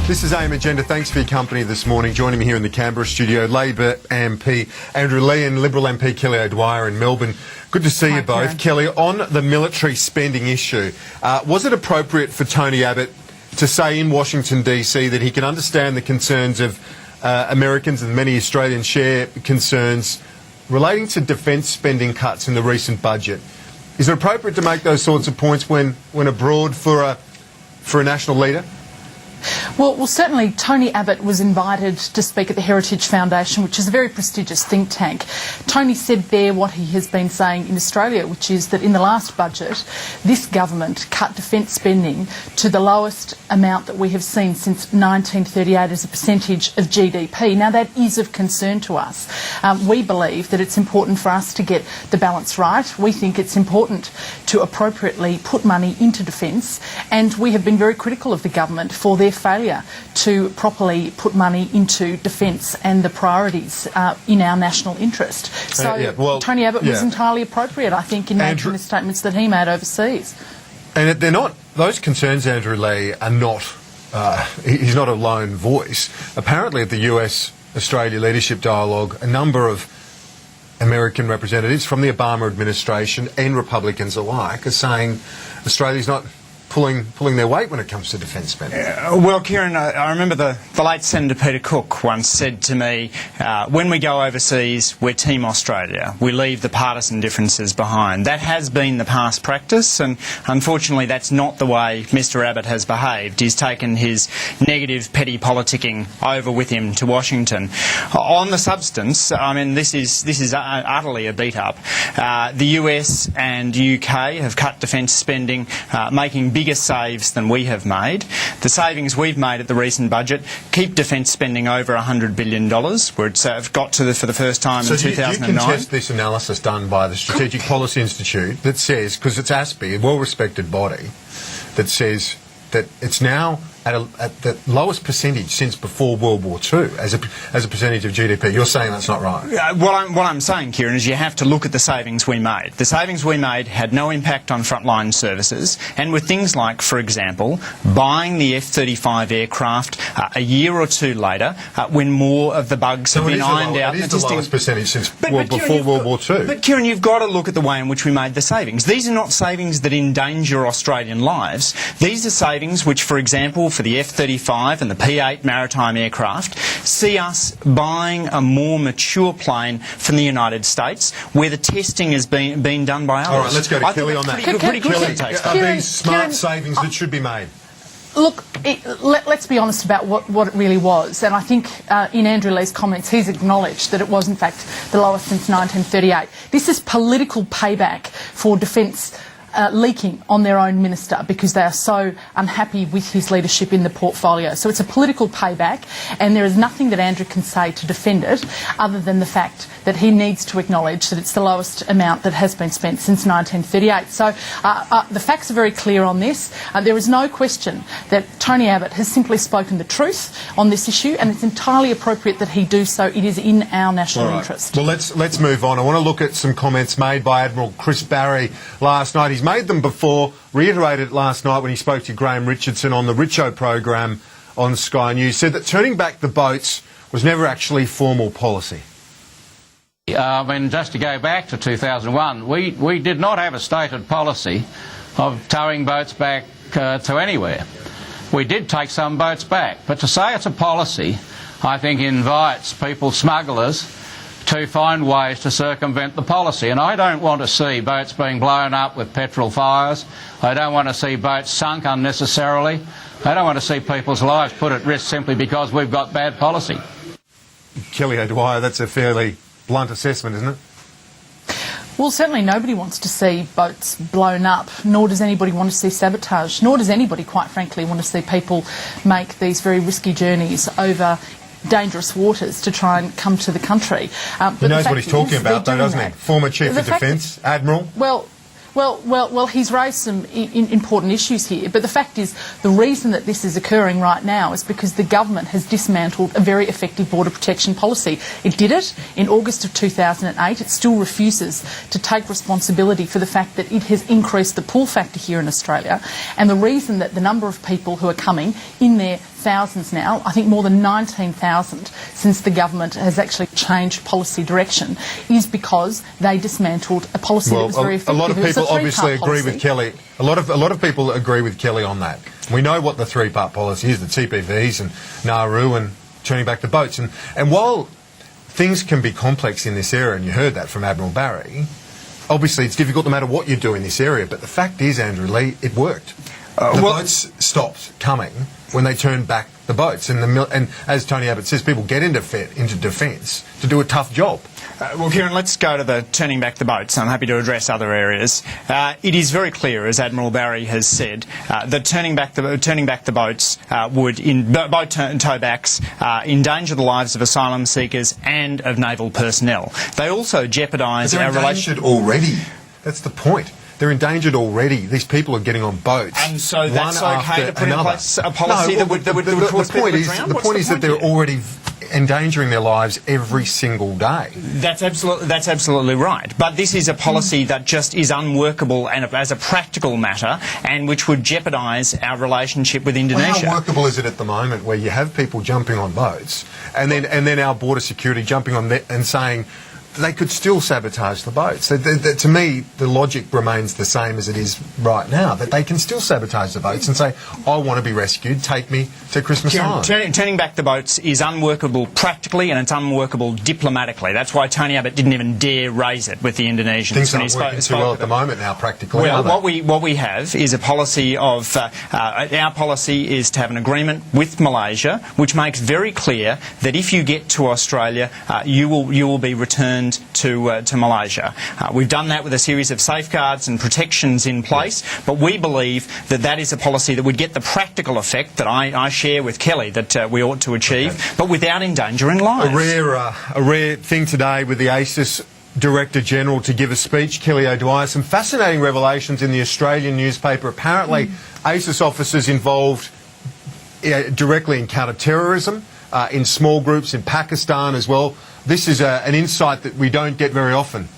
This is AM Agenda. Thanks for your company this morning. Joining me here in the Canberra studio, Labor MP Andrew Leigh and Liberal MP Kelly O'Dwyer in Melbourne. Good to see you both. Kelly, on the military spending issue, was it appropriate for Tony Abbott to say in Washington DC that he can understand the concerns of Americans, and many Australians share concerns relating to defence spending cuts in the recent budget? Is it appropriate to make those sorts of points when abroad for a national leader? Well, certainly Tony Abbott was invited to speak at the Heritage Foundation, which is a very prestigious think tank. Tony said there what he has been saying in Australia, which is that in the last budget, this government cut defence spending to the lowest amount that we have seen since 1938 as a percentage of GDP. Now, that is of concern to us. We believe that it's important for us to get the balance right. We think it's important to appropriately put money into defence, and we have been very critical of the government for their failure to properly put money into defence and the priorities in our national interest. So Tony Abbott was entirely appropriate, I think, in making the statements that he made overseas. And they're not, those concerns, Andrew Leigh, are not, he's not a lone voice. Apparently at the US-Australia Leadership Dialogue, a number of American representatives from the Obama administration and Republicans alike are saying Australia's not pulling their weight when it comes to defence spending. Well, Kieran, I remember the late Senator Peter Cook once said to me, when we go overseas, we're Team Australia. We leave the partisan differences behind. That has been the past practice, and unfortunately that's not the way Mr Abbott has behaved. He's taken his negative, petty politicking over with him to Washington. On the substance, I mean, this is utterly a beat-up. The US and UK have cut defence spending, making bigger saves than we have made. The savings we've made at the recent budget keep defence spending over $100 billion, where it's got to for the first time in 2009. So you contest this analysis done by the Strategic Policy Institute that says, because it's ASPI, a well-respected body, that says that it's now at the lowest percentage since before World War II as a percentage of GDP. You're saying that's not right? What I'm saying, Kieran, is you have to look at the savings we made. The savings we made had no impact on frontline services, and with things like, for example, buying the F-35 aircraft a year or two later, when more of the bugs have been ironed out. It is the lowest percentage since before World War II. But Kieran, you've got to look at the way in which we made the savings. These are not savings that endanger Australian lives. These are savings which, for example, for the F-35 and the P-8 maritime aircraft, see us buying a more mature plane from the United States, where the testing has been done by others. All right, let's go to Kelly on that. Are these smart savings that should be made? Look, let's be honest about what it really was. And I think in Andrew Leigh's comments, he's acknowledged that it was, in fact, the lowest since 1938. This is political payback for defence leaking on their own minister because they are so unhappy with his leadership in the portfolio. So it's a political payback, and there is nothing that Andrew can say to defend it other than the fact that he needs to acknowledge that it's the lowest amount that has been spent since 1938. So the facts are very clear on this. There is no question that Tony Abbott has simply spoken the truth on this issue, and it's entirely appropriate that he do so. It is in our national interest. Well, let's move on. I want to look at some comments made by Admiral Chris Barry last night. He's made them before, reiterated it last night when he spoke to Graham Richardson on the Richo program on Sky News, said that turning back the boats was never actually formal policy. I mean, just to go back to 2001, we did not have a stated policy of towing boats back to anywhere. We did take some boats back, but to say it's a policy, I think invites people, smugglers, to find ways to circumvent the policy. And I don't want to see boats being blown up with petrol fires. I don't want to see boats sunk unnecessarily. I don't want to see people's lives put at risk simply because we've got bad policy. Kelly O'Dwyer, that's a fairly blunt assessment, isn't it? Well, certainly nobody wants to see boats blown up, nor does anybody want to see sabotage, nor does anybody, quite frankly, want to see people make these very risky journeys over dangerous waters to try and come to the country. He knows what he's talking about, though, doesn't he? Former Chief of Defence, Admiral. Well, Well, he's raised some important issues here, but the fact is the reason that this is occurring right now is because the government has dismantled a very effective border protection policy. It did it in August of 2008. It still refuses to take responsibility for the fact that it has increased the pull factor here in Australia, and the reason that the number of people who are coming in their thousands now, I think more than 19,000 since the government has actually changed policy direction, is because they dismantled a policy that was very effective. A lot of people obviously agree with Kelly. A lot of people agree with Kelly on that. We know what the three-part policy is: the TPVs and Nauru and turning back the boats. And while things can be complex in this area, and you heard that from Admiral Barry, obviously it's difficult no matter what you do in this area. But the fact is, Andrew Leigh, it worked. The boats stopped coming when they turned back the boats, and as Tony Abbott says, people get into defence to do a tough job. Well, Kieran, let's go to the turning back the boats. I'm happy to address other areas. It is very clear, as Admiral Barry has said, that turning back the boats would, in boat towbacks, endanger the lives of asylum seekers and of naval personnel. They also jeopardise our relationship. They're endangered already. That's the point. They're endangered already. These people are getting on boats. And so that's okay to put in place a policy that would cause people to drown? The point is that they're already endangering their lives every single day. That's absolutely right. But this is a policy that just is unworkable and as a practical matter, and which would jeopardise our relationship with Indonesia. Well, how workable is it at the moment where you have people jumping on boats and then our border security jumping on and saying they could still sabotage the boats? To me, the logic remains the same as it is right now, that they can still sabotage the boats and say, I want to be rescued, take me to Christmas Island. Turning back the boats is unworkable practically and it's unworkable diplomatically. That's why Tony Abbott didn't even dare raise it with the Indonesians. Things aren't working too well at the moment now, practically. Well, what we have is a policy of... our policy is to have an agreement with Malaysia, which makes very clear that if you get to Australia, you will be returned to Malaysia. We've done that with a series of safeguards and protections in place, but we believe that that is a policy that would get the practical effect that I share with Kelly that we ought to achieve, but without endangering lives. A rare thing today with the ACES Director General to give a speech, Kelly O'Dwyer. Some fascinating revelations in the Australian newspaper. Apparently, ACES officers involved directly in counter-terrorism, in small groups in Pakistan as well. This is an insight that we don't get very often.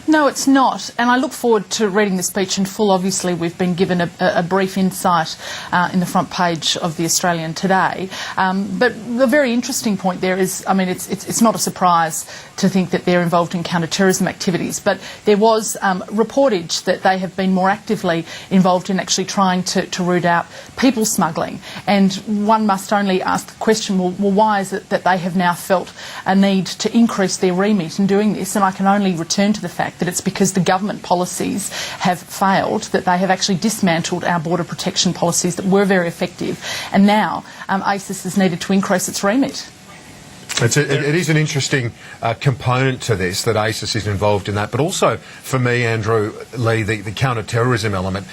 No, it's not. And I look forward to reading the speech in full. Obviously, we've been given a brief insight in the front page of the Australian today. But the very interesting point there is, I mean, it's not a surprise to think that they're involved in counter-terrorism activities, but there was reportage that they have been more actively involved in actually trying to root out people smuggling. And one must only ask the question, well, why is it that they have now felt a need to increase their remit in doing this? And I can only return to the fact that it's because the government policies have failed, that they have actually dismantled our border protection policies that were very effective, and now ACES has needed to increase its remit. It is an interesting component to this, that ACES is involved in that, but also for me, Andrew Leigh, the counter-terrorism element,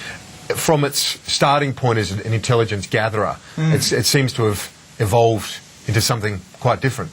from its starting point as an intelligence gatherer, it seems to have evolved into something quite different.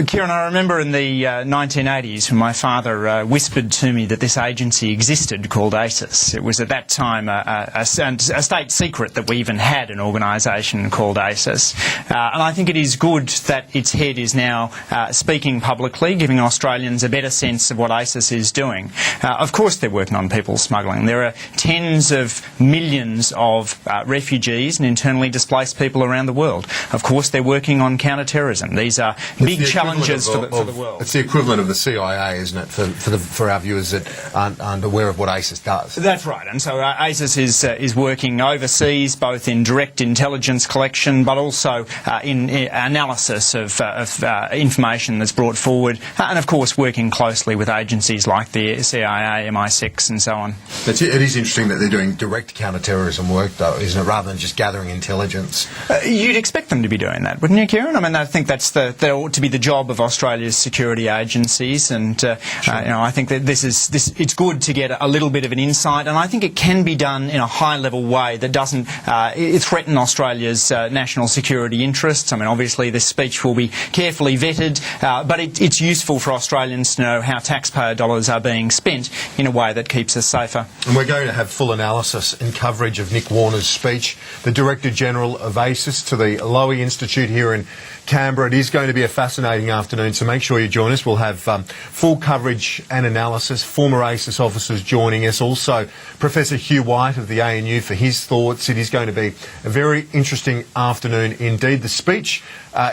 Kieran, I remember in the 1980s when my father whispered to me that this agency existed called ACES. It was at that time a state secret that we even had an organisation called ACES. And I think it is good that its head is now speaking publicly, giving Australians a better sense of what ACES is doing. Of course they're working on people smuggling. There are tens of millions of refugees and internally displaced people around the world. Of course they're working on counter-terrorism. These are big challenges for the world. It's the equivalent of the CIA, isn't it, for our viewers that aren't aware of what ACES does? That's right. And so ACES is working overseas, both in direct intelligence collection, but also in analysis of information that's brought forward, and of course working closely with agencies like the CIA, MI6 and so on. It is interesting that they're doing direct counter-terrorism work, though, isn't it, rather than just gathering intelligence? You'd expect them to be doing that, wouldn't you, Kieran? I mean, I think there ought to be be the job of Australia's security agencies, and I think that it's good to get a little bit of an insight, and I think it can be done in a high-level way that doesn't threaten Australia's national security interests. I mean, obviously this speech will be carefully vetted, but it's useful for Australians to know how taxpayer dollars are being spent in a way that keeps us safer. And we're going to have full analysis and coverage of Nick Warner's speech, the Director General of ACES, to the Lowy Institute here in Canberra. It is going to be a fascinating afternoon, so make sure you join us. We'll have full coverage and analysis, former ACES officers joining us, also Professor Hugh White of the ANU for his thoughts. It is going to be a very interesting afternoon indeed. The speech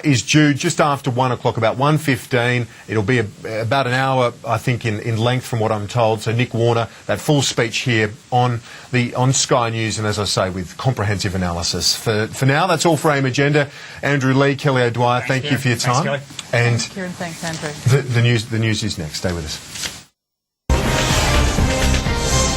is due just after 1 o'clock, about 1:15. It'll be about an hour, I think, in length from what I'm told. So Nick Warner, that full speech here on Sky News, and as I say, with comprehensive analysis. For now, that's all for AIM Agenda. Andrew Leigh, Kelly O'Dwyer, thank you for your time. Thanks, Kelly. And Thanks, Kieran. Thanks, Andrew. the news is next. Stay with us.